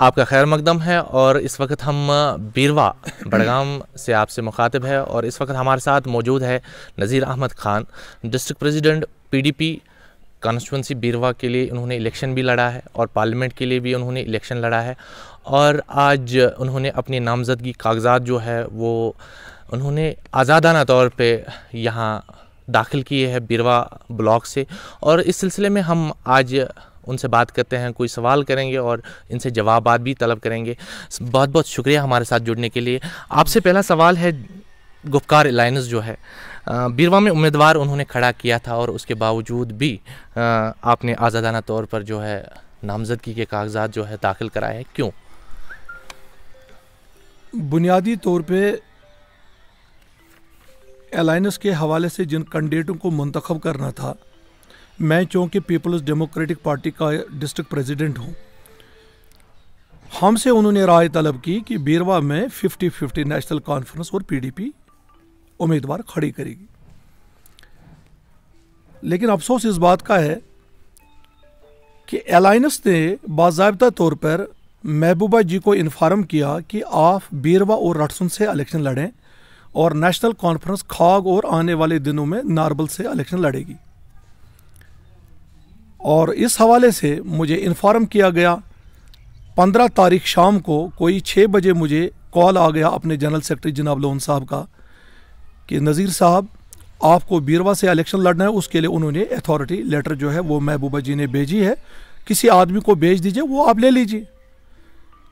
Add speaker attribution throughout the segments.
Speaker 1: आपका खैर मकदम है। और इस वक्त हम बीरवा बड़गाम से आपसे मुखातिब है और इस वक्त हमारे साथ मौजूद है Nazir Ahmad Khan, district president PDP constituency Beerwah के लिए उन्होंने इलेक्शन भी लड़ा है और पार्लियामेंट के लिए भी उन्होंने इलेक्शन लड़ा है। और आज उन्होंने अपनी नामज़दगी कागजात जो है वो उन्होंने आज़ादाना तौर पे यहाँ दाखिल किए हैं बीरवा ब्लॉक से। और इस सिलसिले में हम आज उनसे बात करते हैं, कोई सवाल करेंगे और इनसे जवाबात भी तलब करेंगे। बहुत बहुत शुक्रिया हमारे साथ जुड़ने के लिए। आपसे पहला सवाल है, गुफ्कार अलायंस जो है बीरवा में उम्मीदवार उन्होंने खड़ा किया था और उसके बावजूद भी आपने आज़ादाना तौर पर जो है नामज़दगी के कागजात जो है दाखिल कराए हैं, क्यों?
Speaker 2: बुनियादी तौर पे अलायंस के हवाले से जिन कैंडिडेटों को मुंतखब करना था, मैं चूँकि पीपल्स डेमोक्रेटिक पार्टी का डिस्ट्रिक्ट प्रेसिडेंट हूँ, हमसे उन्होंने राय तलब की कि बीरवा में 50-50 नेशनल कॉन्फ्रेंस और PDP उम्मीदवार खड़ी करेगी। लेकिन अफसोस इस बात का है कि अलायंस ने बाज़ाब्ता तौर पर महबूबा जी को इन्फॉर्म किया कि आप बीरवा और रटसुन से इलेक्शन लड़ें और नेशनल कॉन्फ्रेंस खाग और आने वाले दिनों में नारबल से इलेक्शन लड़ेगी। और इस हवाले से मुझे इन्फॉर्म किया गया 15 तारीख शाम को कोई 6 बजे मुझे कॉल आ गया अपने जनरल सेक्रेटरी जनाब लोन साहब का कि नज़ीर साहब आपको बीरवा से इलेक्शन लड़ना है। उसके लिए उन्होंने अथॉरिटी लेटर जो है वो महबूबा जी ने भेजी है, किसी आदमी को भेज दीजिए, वो आप ले लीजिए।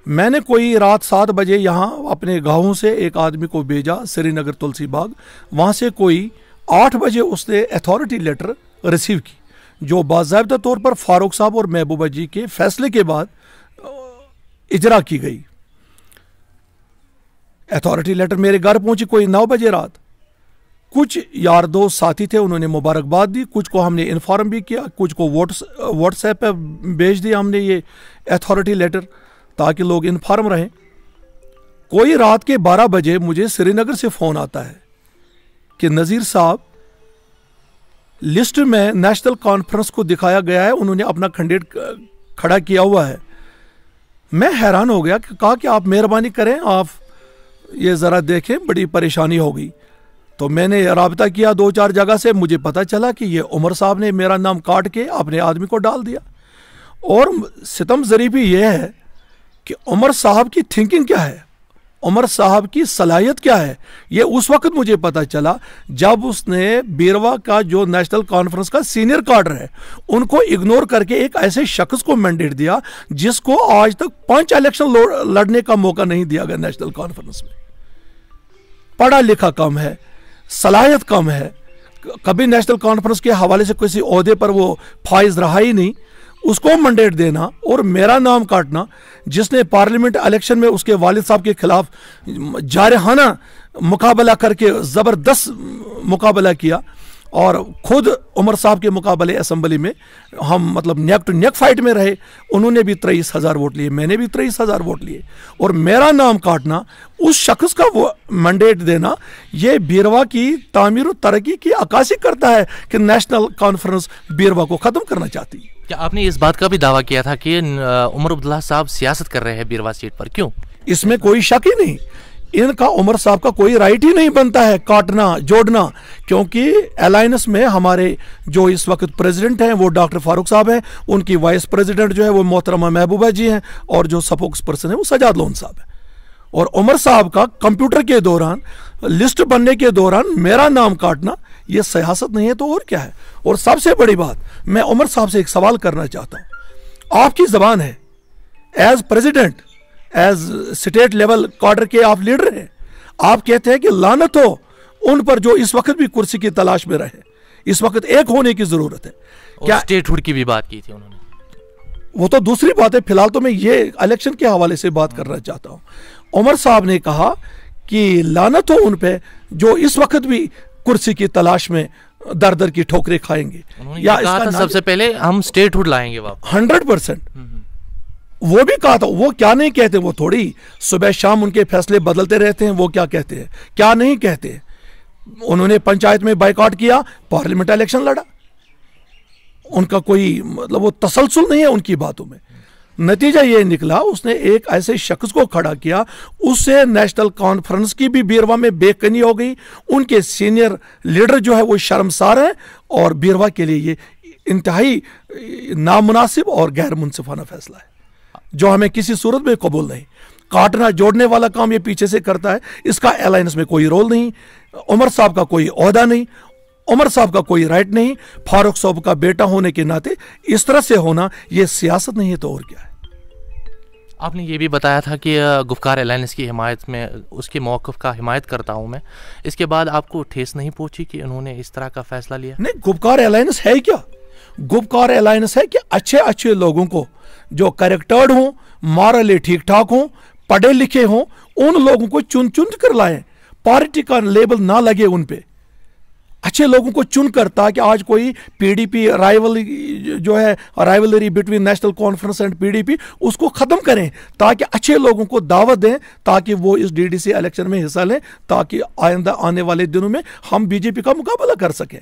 Speaker 2: मैंने कोई रात 7 बजे यहाँ अपने गाँव से एक आदमी को भेजा श्रीनगर तुलसी बाग, वहाँ से कोई 8 बजे उसने अथॉरिटी लेटर रिसीव की जो बाज़ाब्ता तौर पर फारूक साहब और महबूबा जी के फैसले के बाद इजरा की गई। अथॉरिटी लेटर मेरे घर पहुंची कोई 9 बजे रात। कुछ यार दोस्त साथी थे, उन्होंने मुबारकबाद दी, कुछ को हमने इन्फॉर्म भी किया, कुछ को व्हाट्सएप पे भेज दिया हमने ये अथॉरिटी लेटर ताकि लोग इन्फॉर्म रहें। कोई रात के 12 बजे मुझे श्रीनगर से फ़ोन आता है कि नज़ीर साहब लिस्ट में नेशनल कॉन्फ्रेंस को दिखाया गया है, उन्होंने अपना कैंडिडेट खड़ा किया हुआ है। मैं हैरान हो गया कि कहा कि आप मेहरबानी करें, आप ये ज़रा देखें, बड़ी परेशानी हो गई। तो मैंने राब्ता किया 2-4 जगह से, मुझे पता चला कि ये उमर साहब ने मेरा नाम काट के अपने आदमी को डाल दिया। और सितम ज़रीबी ये है कि उमर साहब की थिंकिंग क्या है, उमर साहब की सलाहियत क्या है, ये उस वक्त मुझे पता चला जब उसने बीरवा का जो नेशनल कॉन्फ्रेंस का सीनियर कार्डर है उनको इग्नोर करके एक ऐसे शख्स को मैंडेट दिया जिसको आज तक 5 इलेक्शन लड़ने का मौका नहीं दिया गया नेशनल कॉन्फ्रेंस में। पढ़ा लिखा कम है, सलाहियत कम है, कभी नेशनल कॉन्फ्रेंस के हवाले से किसी ओहदे पर वो फाइज रहा ही नहीं, उसको मैंडेट देना और मेरा नाम काटना, जिसने पार्लियामेंट इलेक्शन में उसके वालिद साहब के खिलाफ जारहाना मुकाबला करके ज़बरदस्त मुकाबला किया और खुद उमर साहब के मुकाबले असेंबली में हम मतलब नेक टू नेक फाइट में रहे। उन्होंने भी 23,000 वोट लिए, मैंने भी 23,000 वोट लिए, और मेरा नाम काटना, उस शख्स का वो मैंडेट देना, ये बीरवा की तामीर और तरक्की की अक्कासी करता है कि नेशनल कॉन्फ्रेंस बीरवा को ख़त्म करना चाहती है।
Speaker 1: क्या आपने इस बात का भी दावा किया था कि उमर अब्दुल्ला साहब सियासत कर रहे हैं बीरवा सीट पर, क्यों?
Speaker 2: इसमें कोई शक ही नहीं, इनका उमर साहब का कोई राइट ही नहीं बनता है काटना जोड़ना, क्योंकि अलायंस में हमारे जो इस वक्त प्रेसिडेंट हैं वो डॉक्टर फारूक साहब हैं, उनकी वाइस प्रेसिडेंट जो है वो मोहतरमा महबूबा जी हैं, और जो स्पोक्स पर्सन है वो सजाद लोन साहब है। और उमर साहब का कंप्यूटर के दौरान, लिस्ट बनने के दौरान मेरा नाम काटना, ये सियासत नहीं है तो और क्या है। और सबसे बड़ी बात, मैं उमर साहब से एक सवाल करना चाहता हूँ, आपकी ज़बान है as president, as state level cadre के आप लीडर हैं, आप कहते हैं कि लानत हो उन पर जो इस वक्त भी कुर्सी की तलाश में रहे, इस वक्त एक होने की जरूरत है।
Speaker 1: क्या स्टेटहुड की भी बात की थी उन्होंने?
Speaker 2: वो तो दूसरी बात है, फिलहाल तो मैं ये इलेक्शन के हवाले से बात करना चाहता हूँ। उमर साहब ने कहा कि लानत हो उन पे जो इस वक्त भी कुर्सी की तलाश में दर दर की ठोकरें खाएंगे।
Speaker 1: या कहा था सबसे पहले हम स्टेटहुड लाएंगे वापस।
Speaker 2: 100% वो भी कहा था। वो क्या नहीं कहते, वो थोड़ी सुबह शाम उनके फैसले बदलते रहते हैं। वो क्या कहते हैं, क्या नहीं कहते। उन्होंने पंचायत में बाइकआउट किया, पार्लियामेंट इलेक्शन लड़ा। उनका कोई मतलब वो तसलसल नहीं है उनकी बातों में। नतीजा ये निकला, उसने एक ऐसे शख्स को खड़ा किया, उससे नेशनल कॉन्फ्रेंस की भी बीरवा में बेकनी हो गई। उनके सीनियर लीडर जो है वो शर्मसार हैं और बीरवा के लिए ये इंतहाई नामुनासिब और गैर मुनसिफाना फैसला है, जो हमें किसी सूरत में कबूल नहीं। काटना जोड़ने वाला काम ये पीछे से करता है, इसका अलायंस में कोई रोल नहीं, उमर साहब का कोई ओहदा नहीं, उमर साहब का कोई राइट नहीं। फारूक साहब का बेटा होने के नाते इस तरह से होना ये सियासत नहीं है तो और क्या है।
Speaker 1: आपने ये भी बताया था कि गुफ्कार अलायंस की हिमायत में, उसके मौक़िफ़ का हिमायत करता हूँ मैं। इसके बाद आपको ठेस नहीं पहुंची कि उन्होंने इस तरह का फैसला लिया?
Speaker 2: नहीं, गुफ्कार अलायंस है क्या? गुफ्कार अलायंस है कि अच्छे अच्छे लोगों को जो करेक्टर्ड हों, मॉरली ठीक ठाक हों, पढ़े लिखे हों, उन लोगों को चुन चुन कर लाएं, पार्टी का लेबल ना लगे उन पे। अच्छे लोगों को चुनकर, ताकि आज कोई PDP rivalry between national conference and PDP, उसको खत्म करें, ताकि अच्छे लोगों को दावत दें, ताकि वो इस डीडीसी इलेक्शन में हिस्सा लें, ताकि आइंदा आने वाले दिनों में हम बीजेपी का मुकाबला कर सकें।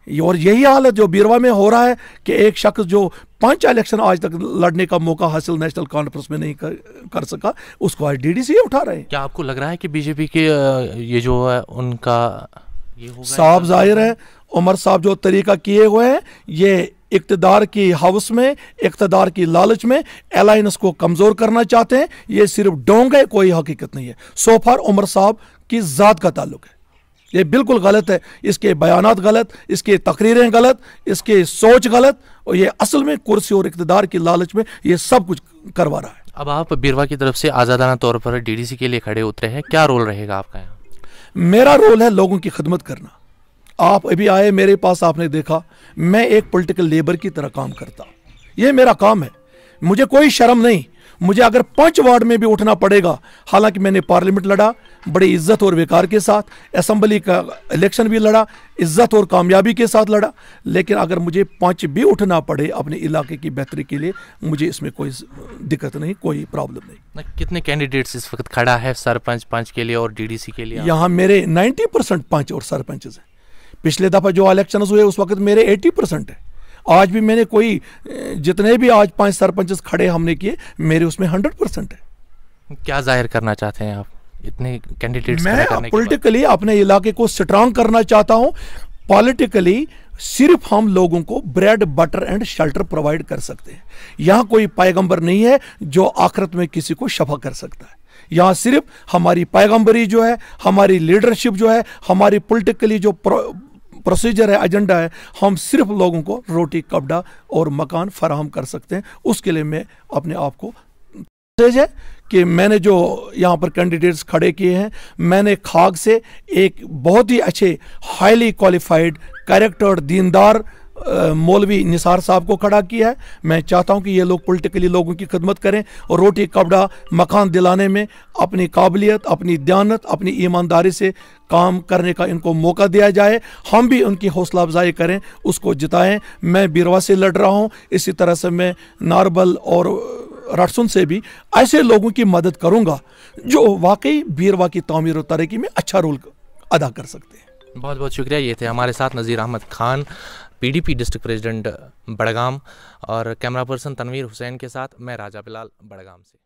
Speaker 2: और यही हाल है जो बीरवा में हो रहा है कि एक शख्स जो 5 इलेक्शन आज तक लड़ने का मौका हासिल नेशनल कॉन्फ्रेंस में नहीं कर सका, उसको आज डीडीसी उठा रहे हैं।
Speaker 1: क्या आपको लग रहा है कि बीजेपी के ये जो है उनका
Speaker 2: साफ जाहिर है, उमर साहब जो तरीका किए हुए हैं, ये इक्तदार की हवस में, इक्तदार की लालच में अलायंस को कमज़ोर करना चाहते हैं। ये सिर्फ डोंग है, कोई हकीकत नहीं है। सो फार उमर साहब की ज़ात का ताल्लुक है, ये बिल्कुल गलत है। इसके बयानात गलत, इसकी तकरीरें गलत, इसकी सोच गलत, और ये असल में कुर्सी और इक्तदार की लालच में ये सब कुछ करवा रहा है।
Speaker 1: अब आप बीरवा की तरफ से आज़ादाना तौर पर डीडीसी के लिए खड़े उतरे हैं, क्या रोल रहेगा आपका यहाँ?
Speaker 2: मेरा रोल है लोगों की खिदमत करना। आप अभी आए मेरे पास, आपने देखा मैं एक पॉलिटिकल लेबर की तरह काम करता, ये मेरा काम है। मुझे कोई शर्म नहीं, मुझे अगर 5 वार्ड में भी उठना पड़ेगा, हालांकि मैंने पार्लियामेंट लड़ा बड़ी इज्जत और वकार के साथ, असेंबली का इलेक्शन भी लड़ा इज्जत और कामयाबी के साथ लड़ा, लेकिन अगर मुझे 5 भी उठना पड़े अपने इलाके की बेहतरी के लिए, मुझे इसमें कोई दिक्कत नहीं, कोई प्रॉब्लम नहीं।
Speaker 1: कितने कैंडिडेट्स इस वक्त खड़ा है सरपंच पंच के लिए और डीडीसी के लिए?
Speaker 2: यहाँ मेरे 90% पंच और सरपंच हैं। पिछले दफ़ा जो इलेक्शन हुए उस वक्त मेरे 80% है। आज भी मैंने कोई जितने भी आज 5 सरपंच खड़े हमने किए, मेरे उसमें 100% है।
Speaker 1: क्या जाहिर करना चाहते हैं आप इतने कैंडिडेट्स?
Speaker 2: मैं पॉलिटिकली अपने इलाके को स्ट्रांग करना चाहता हूं। पॉलिटिकली सिर्फ हम लोगों को bread butter and shelter provide कर सकते हैं। यहाँ कोई पैगंबर नहीं है जो आखिरत में किसी को शफा कर सकता है। यहाँ सिर्फ हमारी पैगंबरी जो है, हमारी लीडरशिप जो है, हमारी पॉलिटिकली जो प्रोसीजर है, एजेंडा है, हम सिर्फ लोगों को रोटी कपड़ा और मकान फराहम कर सकते हैं। उसके लिए मैं अपने आप को है कि मैंने जो यहाँ पर कैंडिडेट्स खड़े किए हैं, मैंने खाग से एक बहुत ही अच्छे हाईली क्वालिफाइड कैरेक्टर दीनदार मौलवी निसार साहब को खड़ा किया है। मैं चाहता हूं कि ये लोग पॉलिटिकली लोगों की खिदमत करें और रोटी कपड़ा मकान दिलाने में अपनी काबिलियत, अपनी दयानत, अपनी ईमानदारी से काम करने का इनको मौका दिया जाए। हम भी उनकी हौसला अफजाई करें, उसको जिताएं। मैं बीरवा से लड़ रहा हूं, इसी तरह से मैं नारबल और राटसुन से भी ऐसे लोगों की मदद करूंगा जो वाकई बीरवा की तामीर और तरक्की में अच्छा रोल अदा कर सकते हैं।
Speaker 1: बहुत बहुत शुक्रिया। ये थे हमारे साथ Nazir Ahmad Khan, PDP district president Budgam, और कैमरा पर्सन तनवीर हुसैन के साथ मैं राजा बिलाल बड़गाम से।